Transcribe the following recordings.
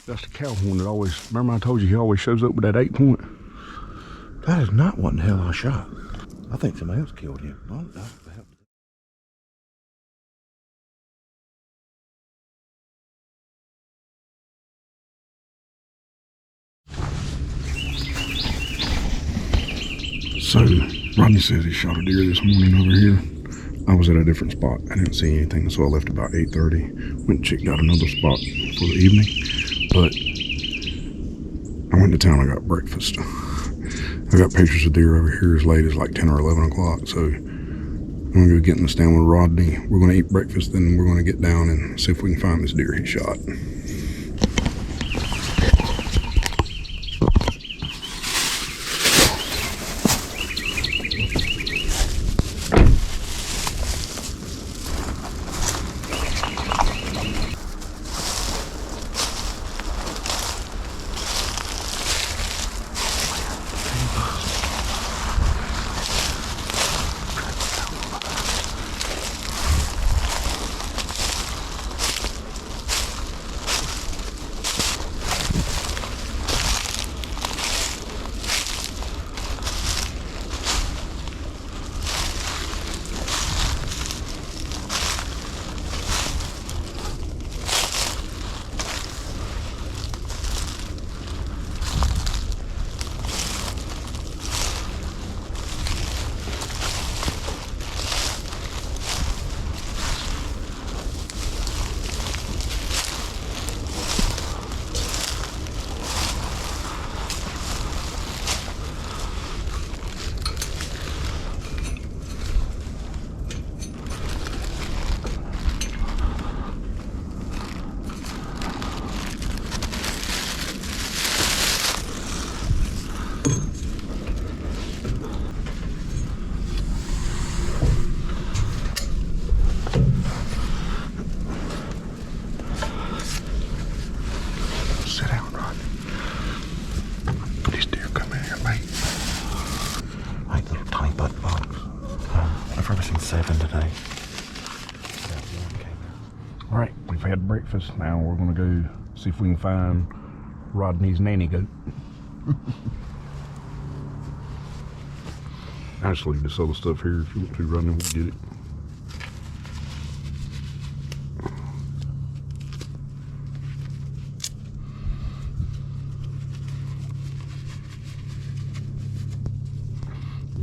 That's the cow horn that always, remember I told you he always shows up with that 8-point? That is not what in the hell I shot. I think somebody else killed him. So, Rodney says he shot a deer this morning over here. I was at a different spot. I didn't see anything, so I left about 8:30. Went and checked out another spot for the evening. But I went to town, I got breakfast. I got pictures of deer over here as late as like 10 or 11 o'clock. So I'm going to go get in the stand with Rodney. We're going to eat breakfast, then we're going to get down and see if we can find this deer he shot. Had breakfast. Now we're gonna go see if we can find Rodney's nanny goat. I just leave this other stuff here if you want to, Rodney, we'll get it.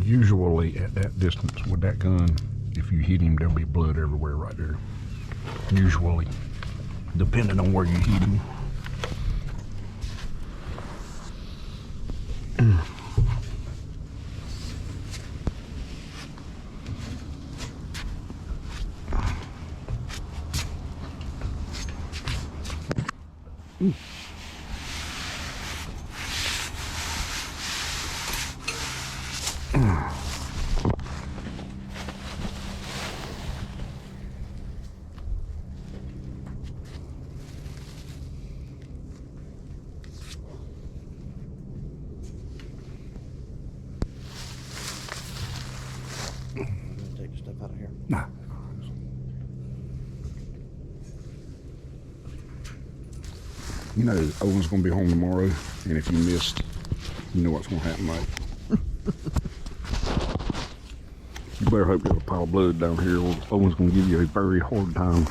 Usually at that distance with that gun, if you hit him, there'll be blood everywhere right there. Usually, depending on where you hit him. Take the stuff out of here. Nah. You know, Owen's going to be home tomorrow, and if you missed, you know what's going to happen, mate. You better hope there's a pile of blood down here, or Owen's going to give you a very hard time.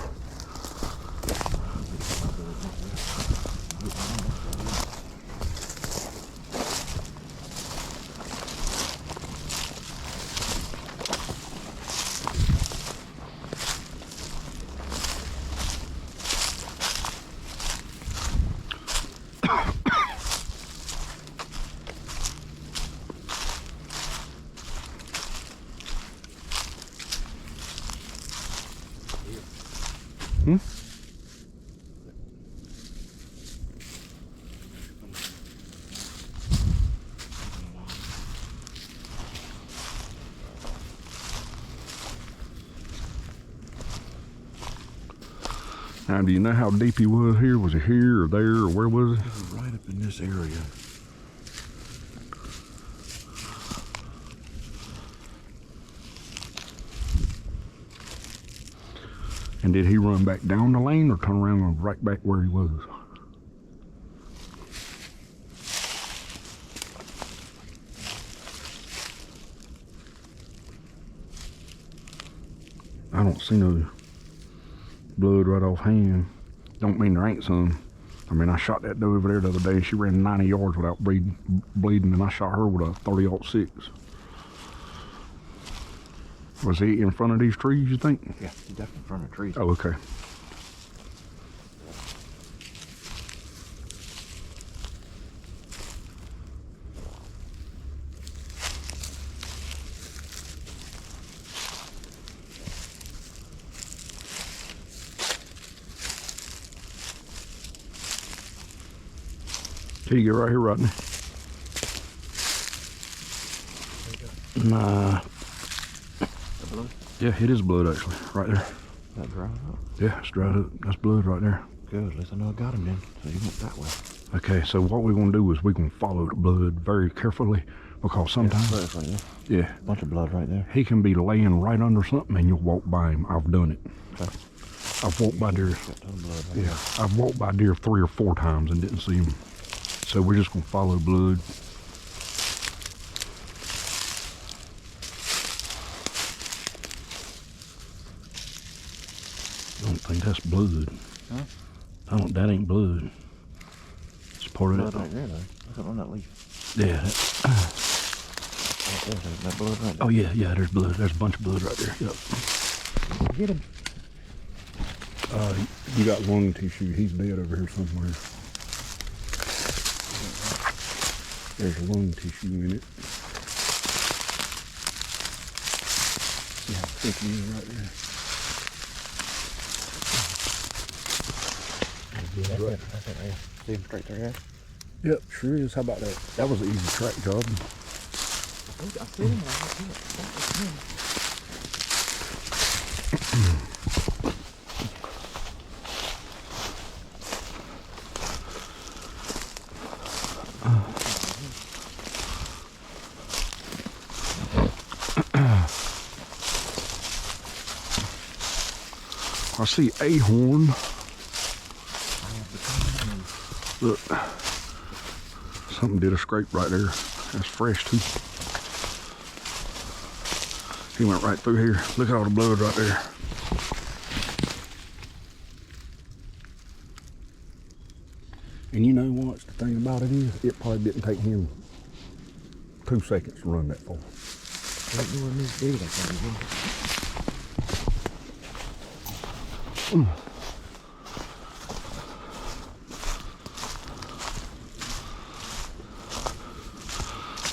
Hmm? Now, do you know how deep he was here? Was he here or there or where was he? He was right up in this area. And did he run back down the lane or turn around and right back where he was? I don't see no blood right offhand. Don't mean there ain't some. I mean, I shot that doe over there the other day. She ran 90 yards without bleeding, and I shot her with a 30-06. Was he in front of these trees, you think? Yeah, he's definitely in front of trees. Oh, okay. Here you go, right here, Rodney. Nah. Blood? Yeah, it is blood actually, right there. That dried up? Yeah, it's dried up. That's blood right there. Good, at least I know I got him then. So he went that way. Okay, so what we're gonna do is we're gonna follow the blood very carefully because sometimes, Right there. yeah, A bunch of blood right there. he can be laying right under something and you'll walk by him. I've done it. Okay. I've walked by deer. Got a ton of blood right Yeah, I've walked by deer 3 or 4 times and didn't see him. So we're just gonna follow blood. I don't think that's blood. Huh? That ain't blood. It's part of Blood that. right there, though. Look at on that leaf. Yeah. Right there, that blood right there. Oh yeah, there's blood. There's a bunch of blood right there. Yep. Get him. You got lung tissue. He's dead over here somewhere. There's lung tissue in it. See how thick he is right there. That's it right there. See him straight there, yeah? Yep, sure is. How about that? That was an easy track job. I see him. That was him. I see a horn. Look, something did a scrape right there. That's fresh too. He went right through here. Look at all the blood right there. And you know what the thing about it is? It probably didn't take him 2 seconds to run that far. Right doing this big, I think.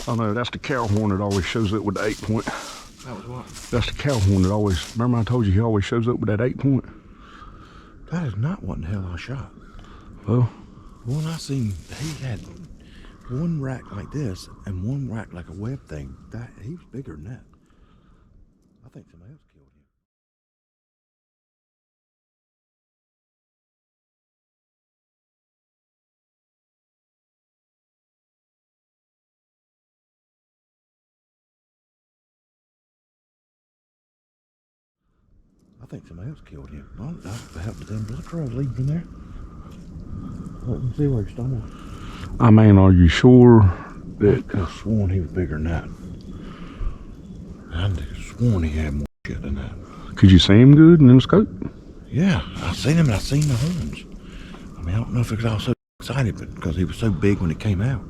Oh no, that's the cow horn that always shows up with the 8 point. That was what? That's the cow horn that always, remember I told you he always shows up with that 8 point? That is not what in the hell I shot. Well, The one I seen, he had one rack like this and one rack like a web thing. That he was bigger than that. I think somebody else killed him. I think somebody else killed him. Well, I helped the damn blood trail leading from there. Let me see where he's stumbled. I mean, are you sure that... I could have sworn he was bigger than that. I could have sworn he had more shit than that. Could you see him good in the scope? Yeah, I seen him and I seen the horns. I mean, I don't know if it was all so excited, but because he was so big when it came out.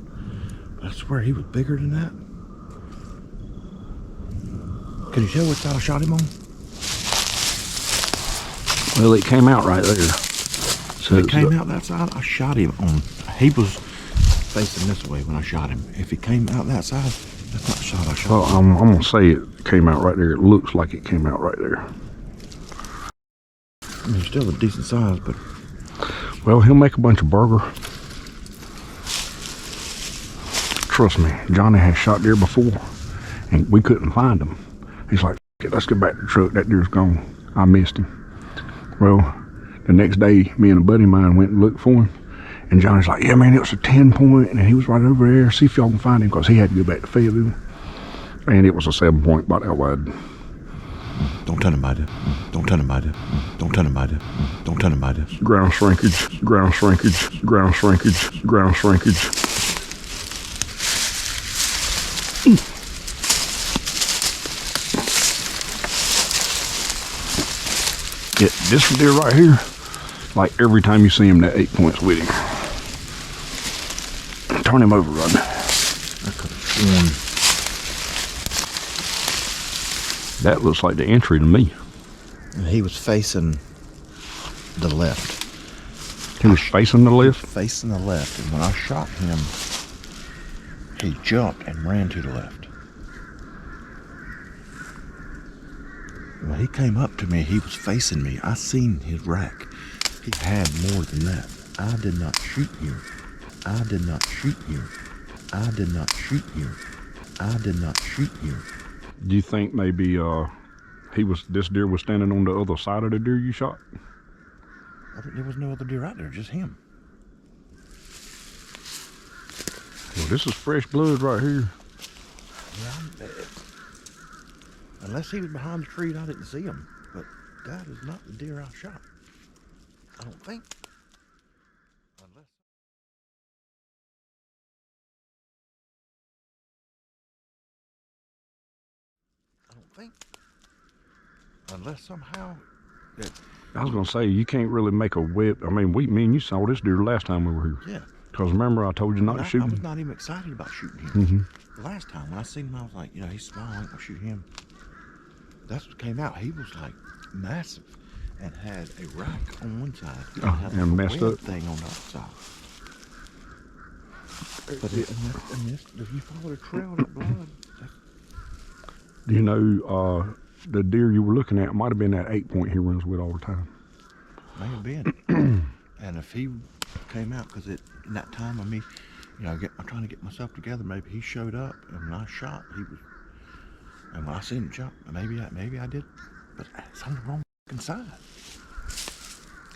I swear he was bigger than that. Can you tell which side I shot him on? Well, it came out right there. So It came out that side, I shot him on. He was facing this way when I shot him. If he came out that side, that's not the shot I shot. Well, I'm going to say it came out right there. It looks like it came out right there. I mean, still a decent size, but Well, he'll make a bunch of burger. Trust me, Johnny has shot deer before, and we couldn't find him. He's like, "Okay, let's get back to the truck. That deer's gone. I missed him." Well, the next day, me and a buddy of mine went and looked for him, and Johnny's like, "Yeah, man, it was a 10 point, and he was right over there. See if y'all can find him," because he had to go back to Fayetteville. And it was a 7 point, about that wide. don't tell him about it. Don't tell him about it. Don't tell him about it. Don't tell him about it. Ground shrinkage, ground shrinkage, ground shrinkage, ground shrinkage. Yeah, this deer right here, like every time you see him, that 8 points with him. Turn him over, Rodney. I could have sworn. That looks like the entry to me. And he was facing the left. He was facing the left? Facing the left. And when I shot him, he jumped and ran to the left. When he came up to me, he was facing me. I seen his rack. He had more than that. I did not shoot him. I did not shoot him. I did not shoot him. I did not shoot him. Do you think maybe this deer was standing on the other side of the deer you shot? There was no other deer out there, just him. Well, this is fresh blood right here. Yeah, unless he was behind the tree and I didn't see him. But that is not the deer I shot. I don't think. Unless... I don't think. Unless somehow... I was going to say, you can't really make a web. I mean, me and you saw this deer last time we were here. Yeah. Because remember, I told you not to shoot him. I was not even excited about shooting him. Mm-hmm. Last time, when I seen him, I was like, you know, he's small, I ain't gonna shoot him. That's what came out. He was like massive and had a rack on one side and messed up thing on the other side. But if you follow the trail of that blood, do you know the deer you were looking at might have been that 8 point he runs with all the time? May have been. And if he came out, because in that time of me, you know, I'm trying to get myself together, maybe he showed up, and when I shot, he was, and when I seen him jump, maybe I did, but it's on the wrong side.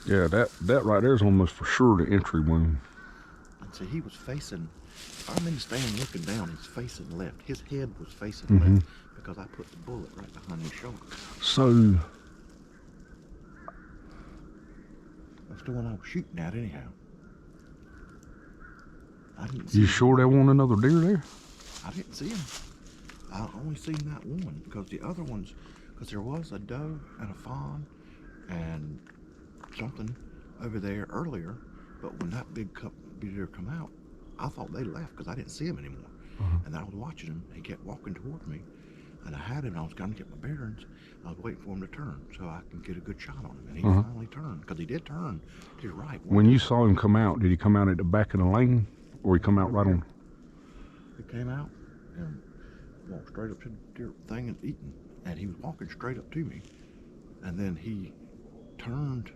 Yeah, that right there is almost for sure the entry wound. And see, he was facing, if I'm in the stand looking down, he's facing left. His head was facing left because I put the bullet right behind his shoulder. So that's the one I was shooting at anyhow. I didn't see you him. sure there wasn't another deer there? I didn't see him. I only seen that one because the other ones, because there was a doe and a fawn and something over there earlier, but when that big deer come out, I thought they left because I didn't see him anymore. And I was watching him, and he kept walking toward me, and I had him, and I was going to get my bearings. I was waiting for him to turn so I can get a good shot on him, and he finally turned, because he did turn to the right. When you saw him come out, did he come out at the back of the lane, or he come out right on? He came out and walked straight up to the deer thing and eating, and he was walking straight up to me, and then he turned.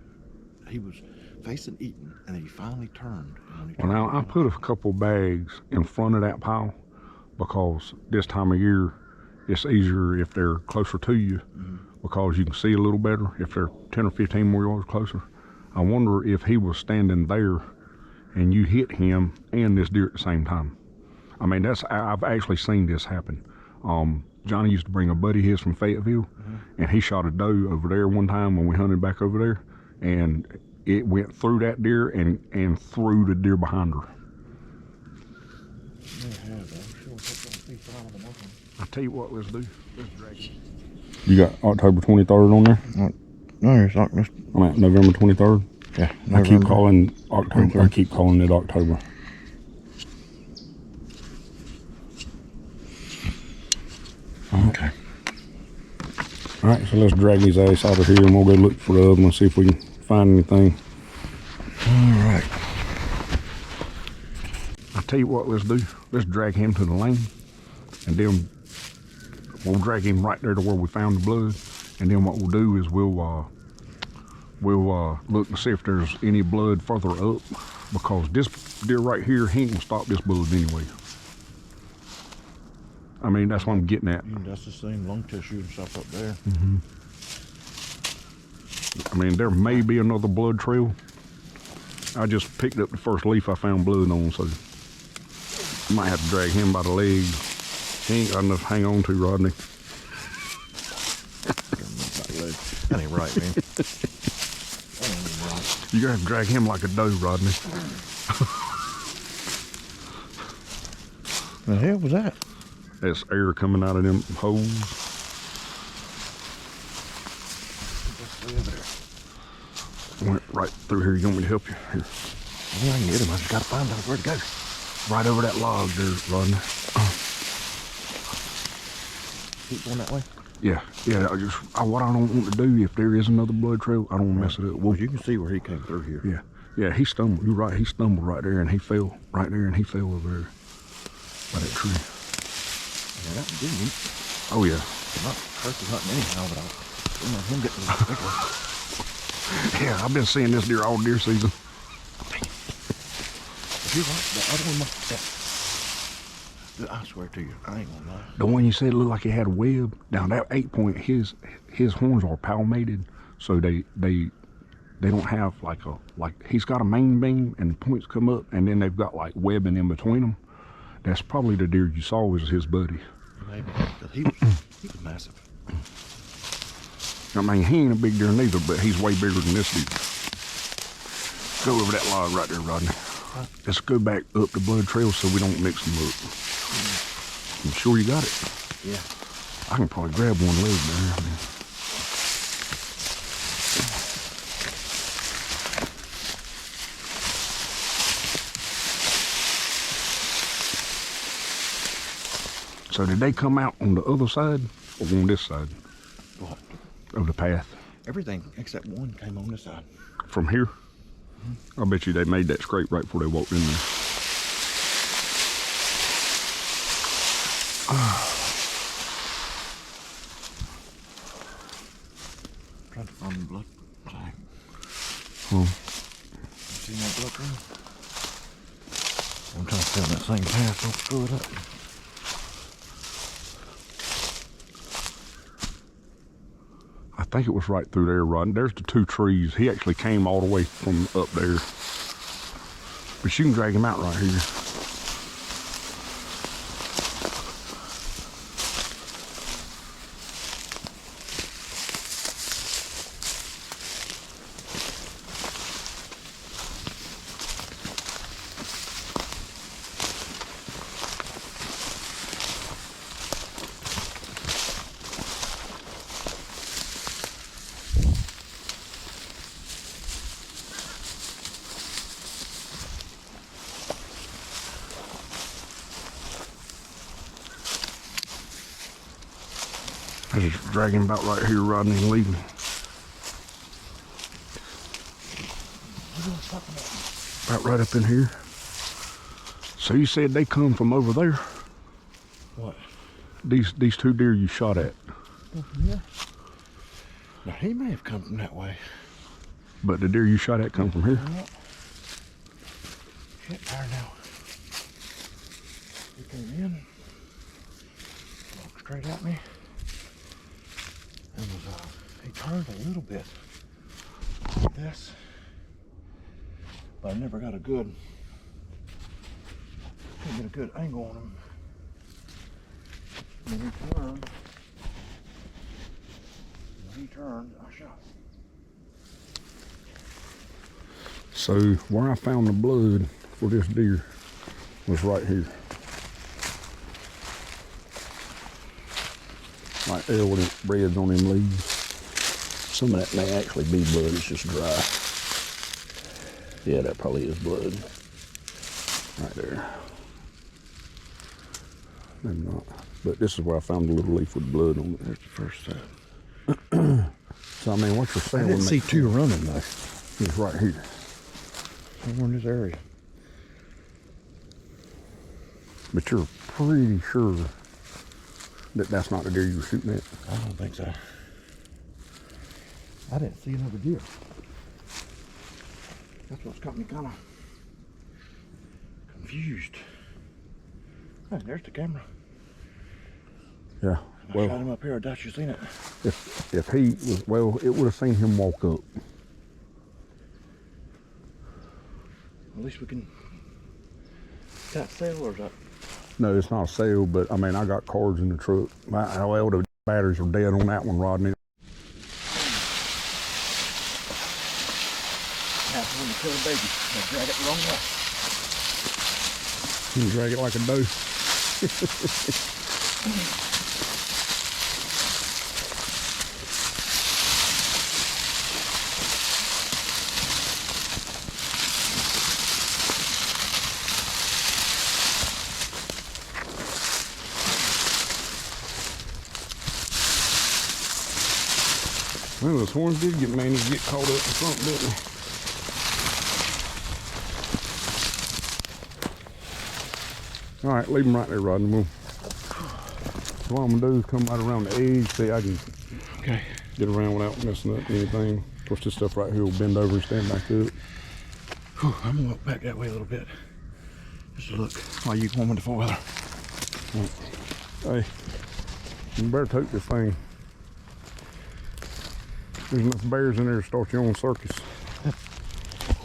He was facing eating, and then he finally turned. Well, now I put a couple bags in front of that pile because this time of year it's easier if they're closer to you because you can see a little better if they're 10 or 15 more yards closer. I wonder if he was standing there and you hit him and this deer at the same time. I mean, I've actually seen this happen. Johnny used to bring a buddy of his from Fayetteville, and he shot a doe over there one time when we hunted back over there, and it went through that deer and through the deer behind her. I tell you what, let's do. Let's drag it. You got October 23rd on there? No, it's not. I'm at November 23rd. Yeah, I keep calling October. I keep calling it October. Okay. All right, so let's drag his ass out of here, and we'll go look for the other one and see if we can find anything. All right. I tell you what, let's do. Let's drag him to the lane, and then we'll drag him right there to where we found the blood. And then what we'll do is we'll look to see if there's any blood further up, because this deer right here, he ain't gonna stop this blood anyway. I mean, that's what I'm getting at. That's the same lung tissue and stuff up there. I mean, there may be another blood trail. I just picked up the first leaf I found blood on, so I might have to drag him by the leg. He ain't got enough to hang on to, Rodney. That ain't right, man. That ain't even right. You're gonna have to drag him like a doe, Rodney. The hell was that? That's air coming out of them holes. right through here. You want me to help you? Here. Yeah, I can get him. I just gotta find out where to go. Right over that log there, Rodney. Keep going that way. Yeah. What I don't want to do, if there is another blood trail, I don't want to mess it up. Well, you can see where he came through here. Yeah, he stumbled. You're right. He stumbled right there, and he fell right there, and he fell over there by that tree. Yeah, that would be neat. Oh yeah. Not turkey hunting anyhow, but I don't know him getting a little bigger. Yeah, I've been seeing this deer all deer season. If you're right, the other one must have. I swear to you, I ain't gonna lie. The one you said looked like it had a web. Now that 8-point, his horns are palmated, so they don't have like he's got a main beam and the points come up, and then they've got like webbing in between them. That's probably the deer you saw was his buddy. Maybe, because he was massive. I mean, he ain't a big deer neither, but he's way bigger than this deer. Go over that log right there, Rodney. Let's go back up the blood trail so we don't mix them up. I'm sure you got it. Yeah. I can probably grab one leg there. So did they come out on the other side or on this side? What? Of the path? Everything except one came on this side. From here? Mm-hmm. I bet you they made that scrape right before they walked in there. Trying to find the blood trail. Oh. See that blood trail? I'm trying to stay on that same path, don't screw it up. I think it was right through there, Rodney. There's the two trees. He actually came all the way from up there. But you can drag him out right here. I just drag him about right here, Rodney, and leave him. About right up in here. So you said they come from over there? What? These two deer you shot at. Yeah. Now he may have come from that way. But the deer you shot at come from here? Shit, there now. He came in, walked straight at me, and he turned a little bit like this, but I never got a good, couldn't get a good angle on him. And then he turned, I shot him. So where I found the blood for this deer was right here. Like evident breads on them leaves. Some of that may actually be blood, it's just dry. Yeah, that probably is blood. Right there. Maybe not. But this is where I found the little leaf with blood on it. There's the first time. So I mean, what you're saying? I didn't see two running though. It's right here. Somewhere in this area. But you're pretty sure that that's not the deer you were shooting at? I don't think so. I didn't see another deer. That's what's got me kind of confused. Oh, there's the camera. Yeah. If I shot him up here, I doubt you seen it. If he was, well, it would have seen him walk up. At least we can. That sail or is that? No, it's not a sale, but I mean, I got cards in the truck. Well, the batteries are dead on that one, Rodney. That's when you kill a baby. They drag it the wrong way. You can drag it like a doe. Well, those horns did manage to get caught up in something, didn't they? All right, leave them right there, Rodney. So what I'm gonna do is come right around the edge, see I can get around without messing up anything. Of course, this stuff right here will bend over and stand back up. Whew, I'm gonna walk back that way a little bit. Just to look while you going with the four-wheeler. Hey, you better take this thing. There's enough bears in there to start your own circus.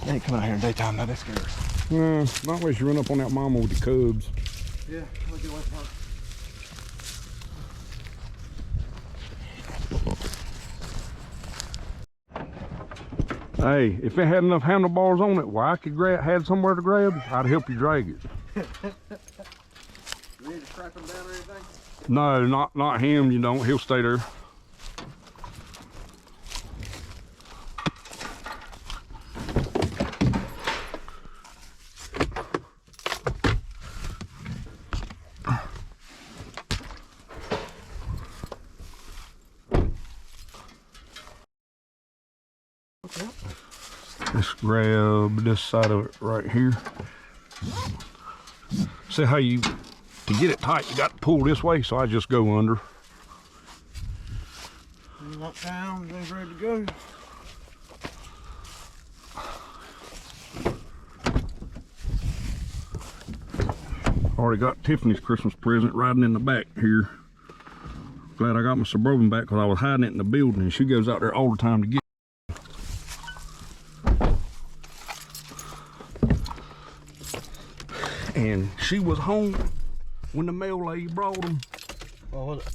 You ain't coming out here in daytime, now that's scary. Not unless you run up on that mama with the cubs. Yeah, I'll get away from her. Hey, if it had enough handlebars on it, well, I could had somewhere to grab, I'd help you drag it. You need to strap him down or anything? No, not him, you don't. He'll stay there. Let's grab this side of it right here. See how to get it tight, you got to pull this way, so I just go under. Lock down, things ready to go. Already got Tiffany's Christmas present riding in the back here. Glad I got my Suburban back because I was hiding it in the building, and she goes out there all the time to get it. And she was home when the mail lady brought them. What was it?